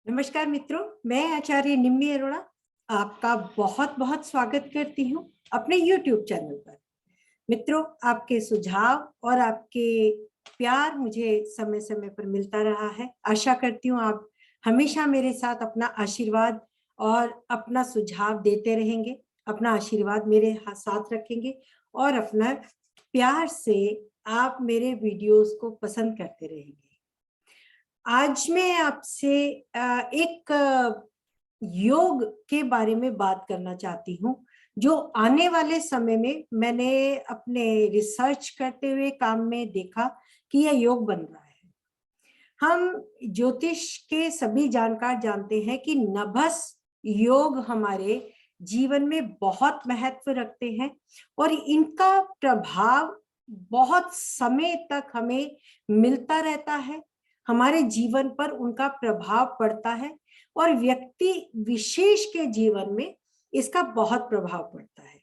नमस्कार मित्रों, मैं आचार्य निम्मी अरोड़ा आपका बहुत बहुत स्वागत करती हूँ अपने YouTube चैनल पर। मित्रों, आपके सुझाव और आपके प्यार मुझे समय समय पर मिलता रहा है। आशा करती हूँ आप हमेशा मेरे साथ अपना आशीर्वाद और अपना सुझाव देते रहेंगे, अपना आशीर्वाद मेरे साथ रखेंगे और अपना प्यार से आप मेरे वीडियोस को पसंद करते रहेंगे। आज मैं आपसे एक योग के बारे में बात करना चाहती हूँ, जो आने वाले समय में मैंने अपने रिसर्च करते हुए काम में देखा कि यह योग बन रहा है। हम ज्योतिष के सभी जानकार जानते हैं कि नभस योग हमारे जीवन में बहुत महत्व रखते हैं और इनका प्रभाव बहुत समय तक हमें मिलता रहता है। हमारे जीवन पर उनका प्रभाव पड़ता है और व्यक्ति विशेष के जीवन में इसका बहुत प्रभाव पड़ता है।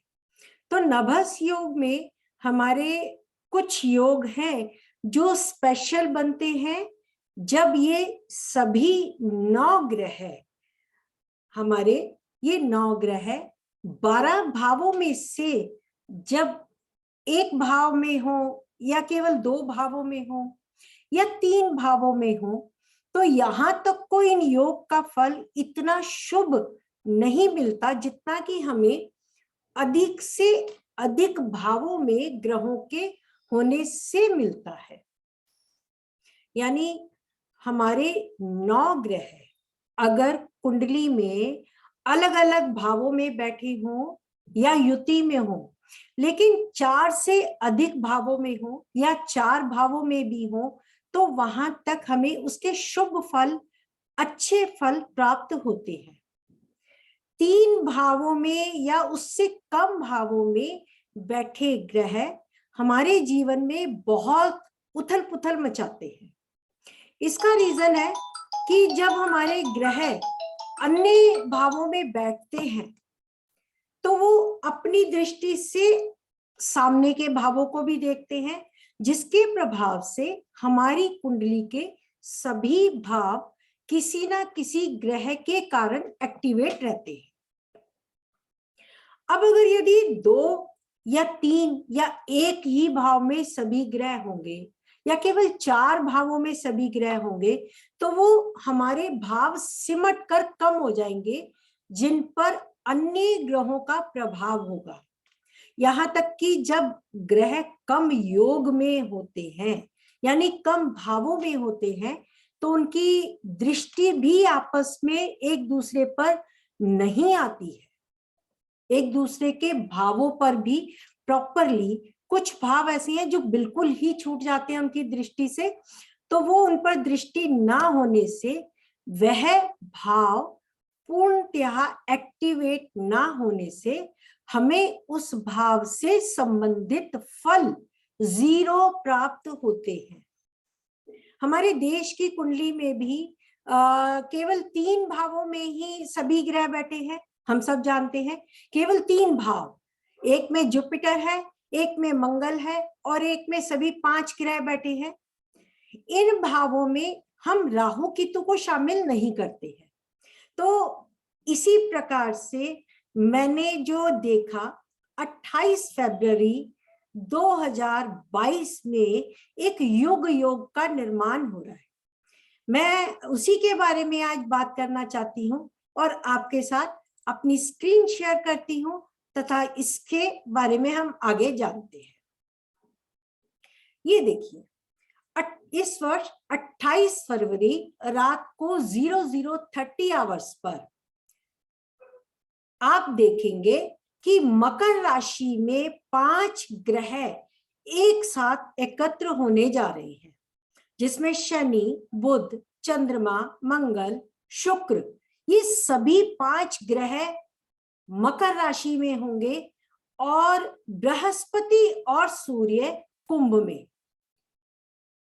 तो नभस योग में हमारे कुछ योग हैं जो स्पेशल बनते हैं जब ये सभी 9 ग्रह हमारे ये 9 ग्रह 12 भावों में से जब एक भाव में हो या केवल 2 भावों में हो या 3 भावों में हो, तो यहां तक को इन योग का फल इतना शुभ नहीं मिलता जितना कि हमें अधिक से अधिक भावों में ग्रहों के होने से मिलता है। यानी हमारे 9 ग्रह अगर कुंडली में अलग अलग भावों में बैठे हो या युति में हो, लेकिन 4 से अधिक भावों में हो या 4 भावों में भी हो, तो वहां तक हमें उसके शुभ फल, अच्छे फल प्राप्त होते हैं। 3 भावों में या उससे कम भावों में बैठे ग्रह हमारे जीवन में बहुत उथल पुथल मचाते हैं। इसका रीजन है कि जब हमारे ग्रह अन्य भावों में बैठते हैं तो वो अपनी दृष्टि से सामने के भावों को भी देखते हैं, जिसके प्रभाव से हमारी कुंडली के सभी भाव किसी ना किसी ग्रह के कारण एक्टिवेट रहते हैं। अब अगर यदि 2 या 3 या एक ही भाव में सभी ग्रह होंगे या केवल 4 भावों में सभी ग्रह होंगे, तो वो हमारे भाव सिमट कर कम हो जाएंगे, जिन पर अन्य ग्रहों का प्रभाव होगा। यहाँ तक कि जब ग्रह कम योग में होते हैं, यानी कम भावों में होते हैं, तो उनकी दृष्टि भी आपस में एक दूसरे पर नहीं आती है। एक दूसरे के भावों पर भी प्रॉपरली, कुछ भाव ऐसे हैं जो बिल्कुल ही छूट जाते हैं उनकी दृष्टि से, तो वो उन पर दृष्टि ना होने से वह भाव पूर्णतः एक्टिवेट ना होने से हमें उस भाव से संबंधित फल 0 प्राप्त होते हैं। हमारे देश की कुंडली में भी केवल 3 भावों में ही सभी ग्रह बैठे हैं। हम सब जानते हैं केवल 3 भाव, एक में जुपिटर है, एक में मंगल है और एक में सभी 5 ग्रह बैठे हैं। इन भावों में हम राहु केतु को शामिल नहीं करते हैं। तो इसी प्रकार से मैंने जो देखा 28 फरवरी 2022 में एक युग योग का निर्माण हो रहा है। मैं उसी के बारे में आज बात करना चाहती हूँ और आपके साथ अपनी स्क्रीन शेयर करती हूँ तथा इसके बारे में हम आगे जानते हैं। ये देखिए, इस वर्ष 28 फरवरी रात को 00:30 आवर्स पर आप देखेंगे कि मकर राशि में 5 ग्रह एक साथ एकत्र होने जा रहे हैं, जिसमें शनि, बुध, चंद्रमा, मंगल, शुक्र, ये सभी 5 ग्रह मकर राशि में होंगे और बृहस्पति और सूर्य कुंभ में।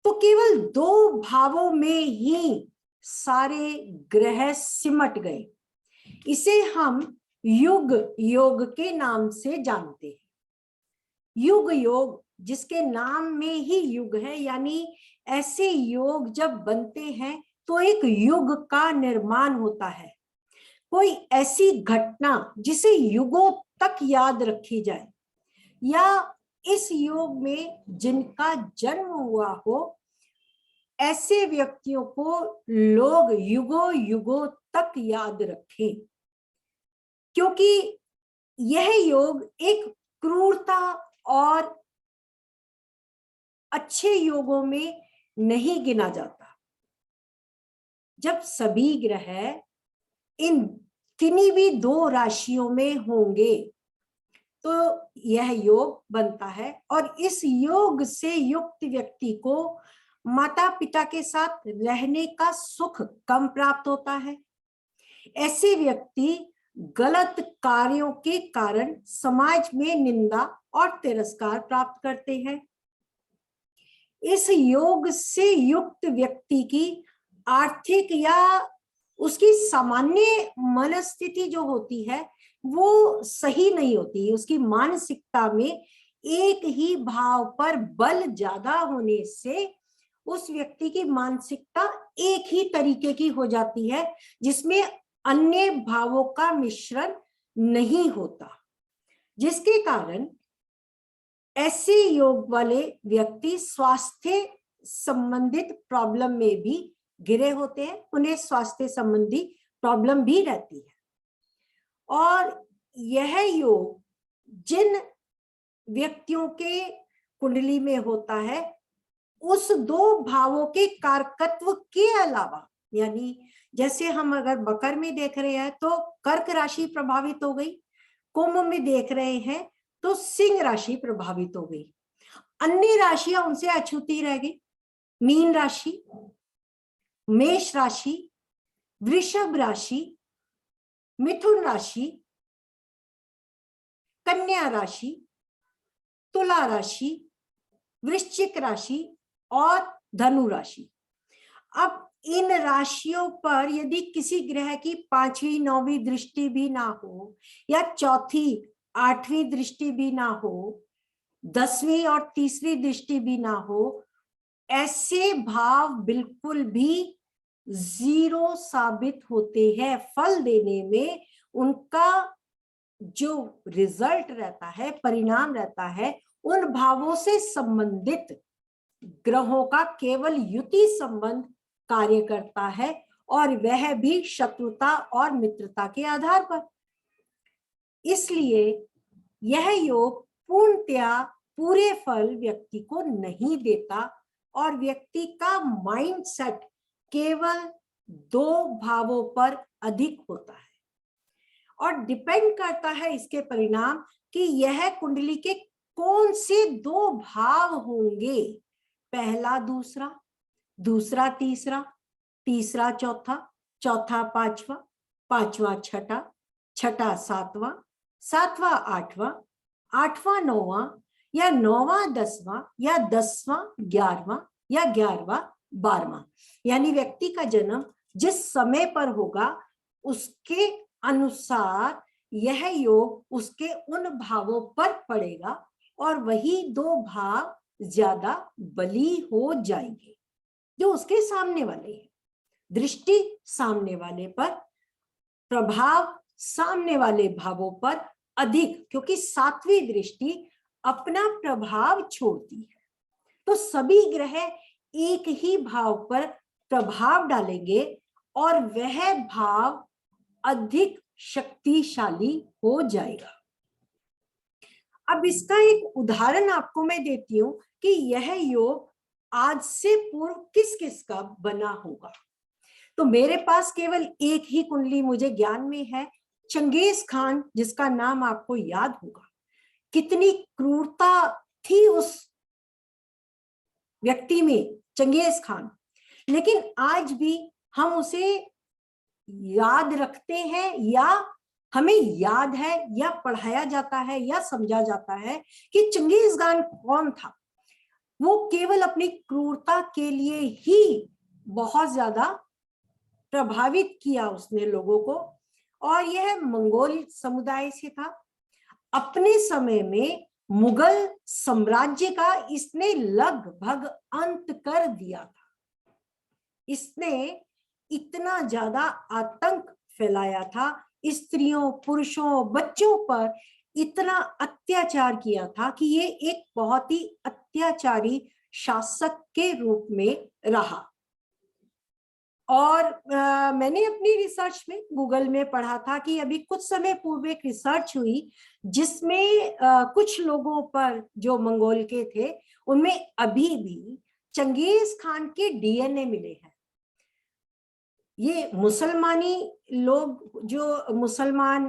तो केवल 2 भावों में ही सारे ग्रह सिमट गए। इसे हम युग योग के नाम से जानते हैं। युग योग, जिसके नाम में ही युग है, यानी ऐसे योग जब बनते हैं तो एक युग का निर्माण होता है। कोई ऐसी घटना जिसे युगों तक याद रखी जाए, या इस युग में जिनका जन्म हुआ हो, ऐसे व्यक्तियों को लोग युगों युगों तक याद रखें, क्योंकि यह योग एक क्रूरता और अच्छे योगों में नहीं गिना जाता। जब सभी ग्रह इन किन्हीं भी दो राशियों में होंगे तो यह योग बनता है, और इस योग से युक्त व्यक्ति को माता पिता के साथ रहने का सुख कम प्राप्त होता है। ऐसे व्यक्ति गलत कार्यों के कारण समाज में निंदा और तिरस्कार प्राप्त करते हैं। इस योग से युक्त व्यक्ति की आर्थिक या उसकी सामान्य मनस्थिति जो होती है वो सही नहीं होती। उसकी मानसिकता में एक ही भाव पर बल ज्यादा होने से उस व्यक्ति की मानसिकता एक ही तरीके की हो जाती है, जिसमें अन्य भावों का मिश्रण नहीं होता, जिसके कारण ऐसे योग वाले व्यक्ति स्वास्थ्य संबंधित प्रॉब्लम में भी घिरे होते हैं। उन्हें स्वास्थ्य संबंधी प्रॉब्लम भी रहती है। और यह योग जिन व्यक्तियों के कुंडली में होता है, उस दो भावों के कारकत्व के अलावा, यानी जैसे हम अगर मकर में देख रहे हैं तो कर्क राशि प्रभावित हो गई, कुंभ में देख रहे हैं तो सिंह राशि प्रभावित हो गई, अन्य राशियां उनसे अछूती रह गई। मीन राशि, मेष राशि, वृषभ राशि, मिथुन राशि, कन्या राशि, तुला राशि, वृश्चिक राशि और धनु राशि। अब इन राशियों पर यदि किसी ग्रह की 5वीं 9वीं दृष्टि भी ना हो, या चौथी 8वीं दृष्टि भी ना हो, 10वीं और तीसरी दृष्टि भी ना हो, ऐसे भाव बिल्कुल भी जीरो साबित होते हैं। फल देने में उनका जो रिजल्ट रहता है, परिणाम रहता है, उन भावों से संबंधित ग्रहों का केवल युति संबंध कार्य करता है, और वह भी शत्रुता और मित्रता के आधार पर। इसलिए यह योग पूर्णतया पूरे फल व्यक्ति को नहीं देता, और व्यक्ति का माइंडसेट केवल दो भावों पर अधिक होता है, और डिपेंड करता है इसके परिणाम कि यह कुंडली के कौन से दो भाव होंगे। पहला दूसरा, दूसरा तीसरा, तीसरा चौथा, चौथा पांचवा, पांचवा छठा, छठा सातवां, सातवां आठवां, आठवां नौवां, या नौवां दसवां, या दसवां ग्यारहवां, या ग्यारहवां बारहवां। यानी व्यक्ति का जन्म जिस समय पर होगा उसके अनुसार यह योग उसके उन भावों पर पड़ेगा, और वही दो भाव ज्यादा बली हो जाएंगे जो उसके सामने वाले हैं। दृष्टि सामने वाले पर, प्रभाव सामने वाले भावों पर अधिक, क्योंकि 7वीं दृष्टि अपना प्रभाव छोड़ती है। तो सभी ग्रह एक ही भाव पर प्रभाव डालेंगे और वह भाव अधिक शक्तिशाली हो जाएगा। अब इसका एक उदाहरण आपको मैं देती हूं कि यह योग आज से पूर्व किस किस का बना होगा। तो मेरे पास केवल एक ही कुंडली मुझे ज्ञान में है, चंगेज खान, जिसका नाम आपको याद होगा। कितनी क्रूरता थी उस व्यक्ति में, चंगेज खान, लेकिन आज भी हम उसे याद रखते हैं, या हमें याद है, या पढ़ाया जाता है, या समझा जाता है कि चंगेज खान कौन था। वो केवल अपनी क्रूरता के लिए ही बहुत ज्यादा प्रभावित किया उसने लोगों को, और यह मंगोल समुदाय से था। अपने समय में मुगल साम्राज्य का इसने लगभग अंत कर दिया था। इसने इतना ज्यादा आतंक फैलाया था, स्त्रियों, पुरुषों, बच्चों पर इतना अत्याचार किया था कि ये एक बहुत ही अत्याचारी शासक के रूप में रहा। और मैंने अपनी रिसर्च में गूगल में पढ़ा था कि अभी कुछ समय पूर्व एक रिसर्च हुई जिसमें कुछ लोगों पर जो मंगोल के थे उनमें अभी भी चंगेज खान के डीएनए मिले हैं। ये मुसलमानी लोग, जो मुसलमान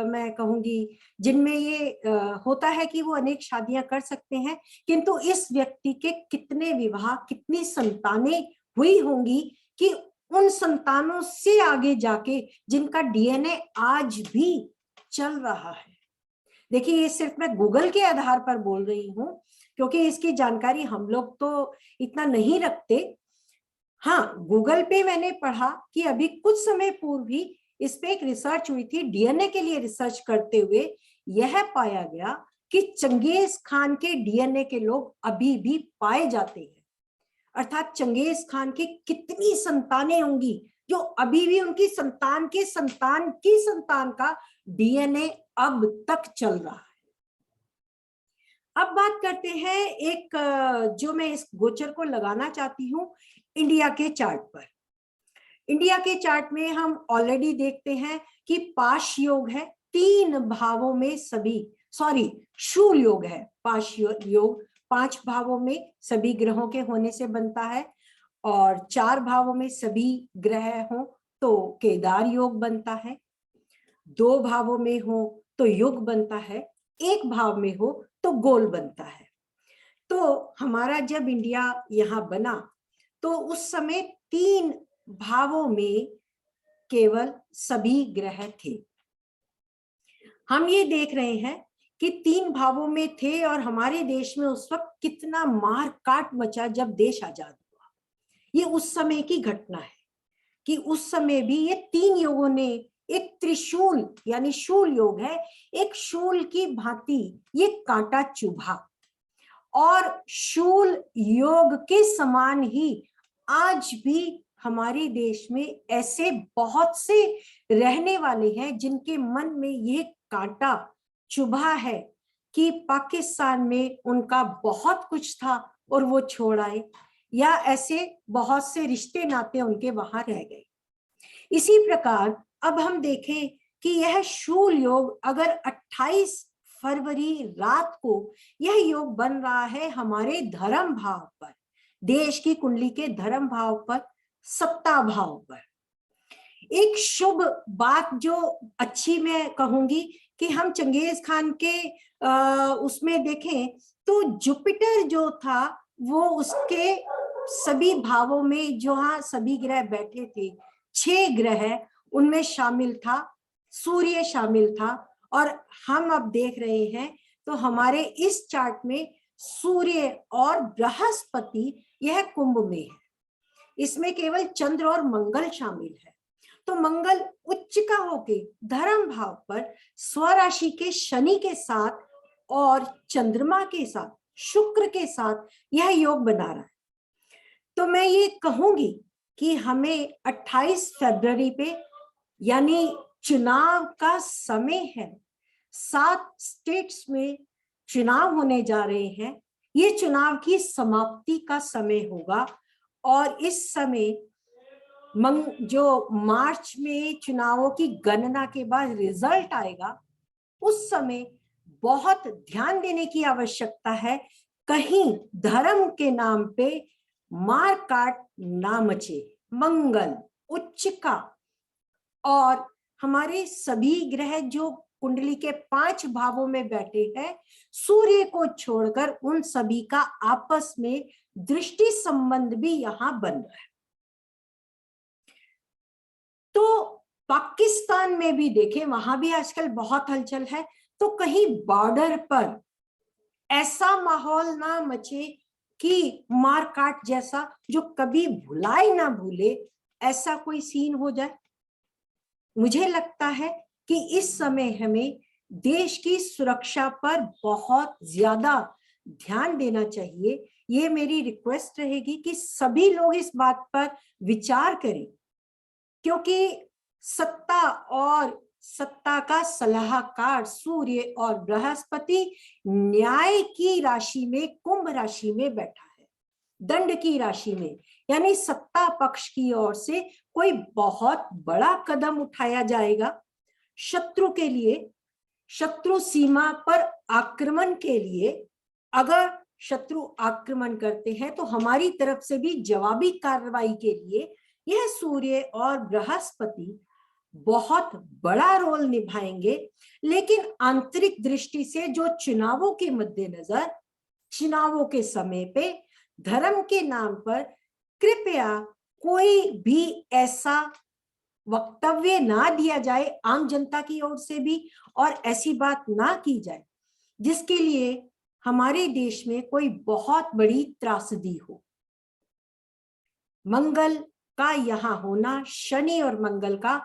मैं कहूंगी, जिनमें ये होता है कि वो अनेक शादियां कर सकते हैं, किंतु इस व्यक्ति के कितने विवाह, कितनी संतानें हुई होंगी कि उन संतानों से आगे जाके जिनका डीएनए आज भी चल रहा है। देखिए, ये सिर्फ मैं गूगल के आधार पर बोल रही हूं, क्योंकि इसकी जानकारी हम लोग तो इतना नहीं रखते। हाँ, गूगल पे मैंने पढ़ा कि अभी कुछ समय पूर्व ही इस पे एक रिसर्च हुई थी। डीएनए के लिए रिसर्च करते हुए यह पाया गया कि चंगेज खान के डीएनए के लोग अभी भी पाए जाते हैं। अर्थात चंगेज खान की कितनी संतानें होंगी जो अभी भी उनकी संतान के संतान की संतान का डीएनए अब तक चल रहा है। अब बात करते हैं एक जो मैं इस गोचर को लगाना चाहती हूं इंडिया के चार्ट पर। इंडिया के चार्ट में हम ऑलरेडी देखते हैं कि पाश योग है, 3 भावों में सभी, सॉरी, शूल योग है। पाश योग 5 भावों में सभी ग्रहों के होने से बनता है, और 4 भावों में सभी ग्रह हो तो केदार योग बनता है, 2 भावों में हो तो युग बनता है, 1 भाव में हो तो गोल बनता है। तो हमारा जब इंडिया यहाँ बना तो उस समय 3 भावों में केवल सभी ग्रह थे। हम ये देख रहे हैं कि 3 भावों में थे, और हमारे देश में उस वक्त कितना मार काट मचा जब देश आजाद हुआ। ये उस समय की घटना है कि उस समय भी ये 3 योगों ने, एक त्रिशूल यानी शूल योग है, एक शूल की भांति ये कांटा चुभा, और शूल योग के समान ही आज भी हमारे देश में ऐसे बहुत से रहने वाले हैं जिनके मन में ये कांटा चुभा है कि पाकिस्तान में उनका बहुत कुछ था और वो छोड़ आए, या ऐसे बहुत से रिश्ते नाते उनके वहां रह गए। इसी प्रकार अब हम देखें कि यह शूल योग अगर 28 फरवरी रात को यह योग बन रहा है हमारे धर्म भाव पर, देश की कुंडली के धर्म भाव पर, सत्ता भाव पर। एक शुभ बात जो अच्छी मैं कहूंगी कि हम चंगेज खान के उसमें देखें तो जुपिटर जो था वो उसके सभी भावों में, जहां सभी ग्रह बैठे थे, 6 ग्रह उनमें शामिल था, सूर्य शामिल था। और हम अब देख रहे हैं तो हमारे इस चार्ट में सूर्य और बृहस्पति यह कुंभ में है, इसमें केवल चंद्र और मंगल शामिल है। तो मंगल उच्च का होके धर्म भाव पर स्वराशि के शनि के साथ और चंद्रमा के साथ, शुक्र के साथ यह योग बना रहा है। तो मैं ये कहूंगी कि हमें 28 फरवरी पे, यानी चुनाव का समय है, 7 स्टेट्स में चुनाव होने जा रहे हैं। ये चुनाव की समाप्ति का समय होगा, और इस समय जो मार्च में चुनावों की गणना के बाद रिजल्ट आएगा, उस समय बहुत ध्यान देने की आवश्यकता है, कहीं धर्म के नाम पे मार काट ना मचे। मंगल उच्च का और हमारे सभी ग्रह जो कुंडली के 5 भावों में बैठे हैं, सूर्य को छोड़कर उन सभी का आपस में दृष्टि संबंध भी यहां बन रहा है। तो पाकिस्तान में भी देखें, वहां भी आजकल बहुत हलचल है। तो कहीं बॉर्डर पर ऐसा माहौल ना मचे कि मारकाट जैसा, जो कभी भुलाए ना भूले, ऐसा कोई सीन हो जाए। मुझे लगता है कि इस समय हमें देश की सुरक्षा पर बहुत ज्यादा ध्यान देना चाहिए। ये मेरी रिक्वेस्ट रहेगी कि सभी लोग इस बात पर विचार करें क्योंकि सत्ता का सलाहकार सूर्य और बृहस्पति न्याय की राशि में, कुंभ राशि में बैठा है, दंड की राशि में। यानी सत्ता पक्ष की ओर से कोई बहुत बड़ा कदम उठाया जाएगा शत्रु के लिए, शत्रु सीमा पर आक्रमण के लिए। अगर शत्रु आक्रमण करते हैं तो हमारी तरफ से भी जवाबी कार्रवाई के लिए यह सूर्य और बृहस्पति बहुत बड़ा रोल निभाएंगे। लेकिन आंतरिक दृष्टि से जो चुनावों के मद्देनजर, चुनावों के समय पे धर्म के नाम पर कृपया कोई भी ऐसा वक्तव्य ना दिया जाए आम जनता की ओर से भी, और ऐसी बात ना की जाए जिसके लिए हमारे देश में कोई बहुत बड़ी त्रासदी हो। मंगल का यहाँ होना, शनि और मंगल का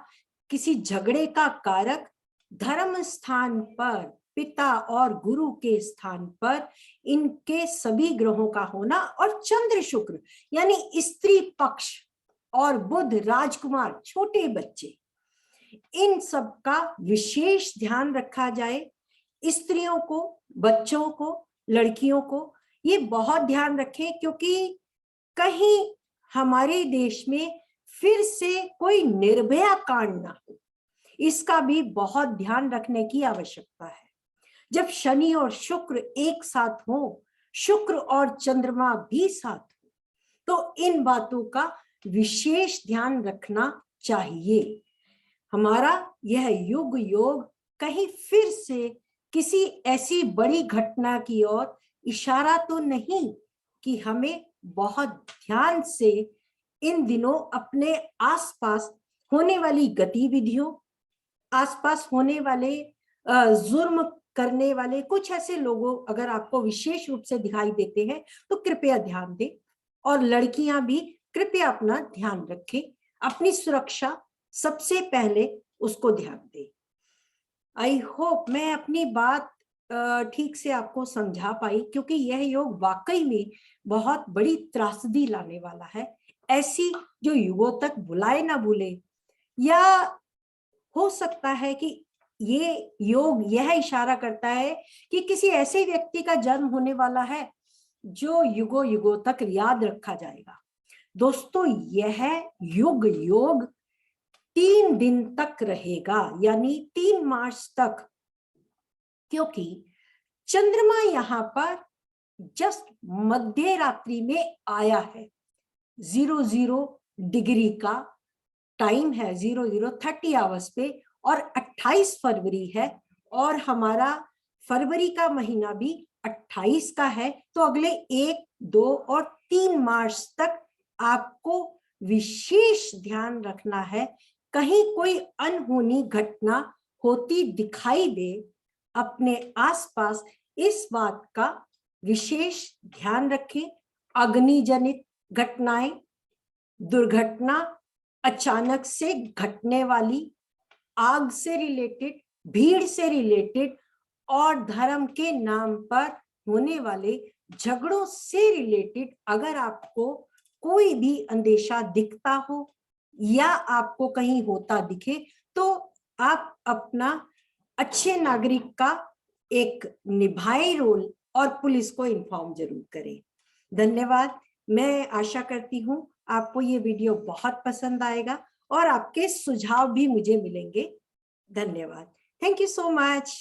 किसी झगड़े का कारक, धर्म स्थान पर, पिता और गुरु के स्थान पर इनके सभी ग्रहों का होना, और चंद्र शुक्र यानी स्त्री पक्ष और बुध राजकुमार छोटे बच्चे, इन सब का विशेष ध्यान रखा जाए। स्त्रियों को, बच्चों को, लड़कियों को ये बहुत ध्यान रखें, क्योंकि कहीं हमारे देश में फिर से कोई निर्भया कांड ना हो, इसका भी बहुत ध्यान रखने की आवश्यकता है। जब शनि और शुक्र एक साथ हो, शुक्र और चंद्रमा भी साथ हो, तो इन बातों का विशेष ध्यान रखना चाहिए। हमारा यह युग योग कहीं फिर से किसी ऐसी बड़ी घटना की ओर इशारा तो नहीं कि हमें बहुत ध्यान से इन दिनों अपने आसपास होने वाली गतिविधियों, आसपास होने वाले जुर्म करने वाले कुछ ऐसे लोगों अगर आपको विशेष रूप से दिखाई देते हैं तो कृपया ध्यान दें, और लड़कियां भी कृपया अपना ध्यान रखें, अपनी सुरक्षा सबसे पहले उसको ध्यान दें। आई होप मैं अपनी बात ठीक से आपको समझा पाई, क्योंकि यह योग वाकई में बहुत बड़ी त्रासदी लाने वाला है, ऐसी जो युगों तक बुलाए ना भूले। या हो सकता है कि ये योग यह इशारा करता है कि किसी ऐसे व्यक्ति का जन्म होने वाला है जो युगों युगों तक याद रखा जाएगा। दोस्तों, यह युग योग 3 दिन तक रहेगा, यानी 3 मार्च तक, क्योंकि चंद्रमा यहाँ पर जस्ट मध्य रात्रि में आया है। 00 डिग्री का टाइम है, 00:30 आवर्स पे, और 28 फरवरी है, और हमारा फरवरी का महीना भी 28 का है। तो अगले 1, 2 और 3 मार्च तक आपको विशेष ध्यान रखना है, कहीं कोई अनहोनी घटना होती दिखाई दे, अपने आसपास इस बात का विशेष ध्यान रखें। अग्निजनित घटनाएं, दुर्घटना, अचानक से घटने वाली, आग से रिलेटेड, भीड़ से रिलेटेड, और धर्म के नाम पर होने वाले झगड़ों से रिलेटेड अगर आपको कोई भी अंदेशा दिखता हो या आपको कहीं होता दिखे, तो आप अपना अच्छे नागरिक का एक निभाए रोल और पुलिस को इन्फॉर्म जरूर करें। धन्यवाद। मैं आशा करती हूँ आपको ये वीडियो बहुत पसंद आएगा और आपके सुझाव भी मुझे मिलेंगे। धन्यवाद। Thank you so much.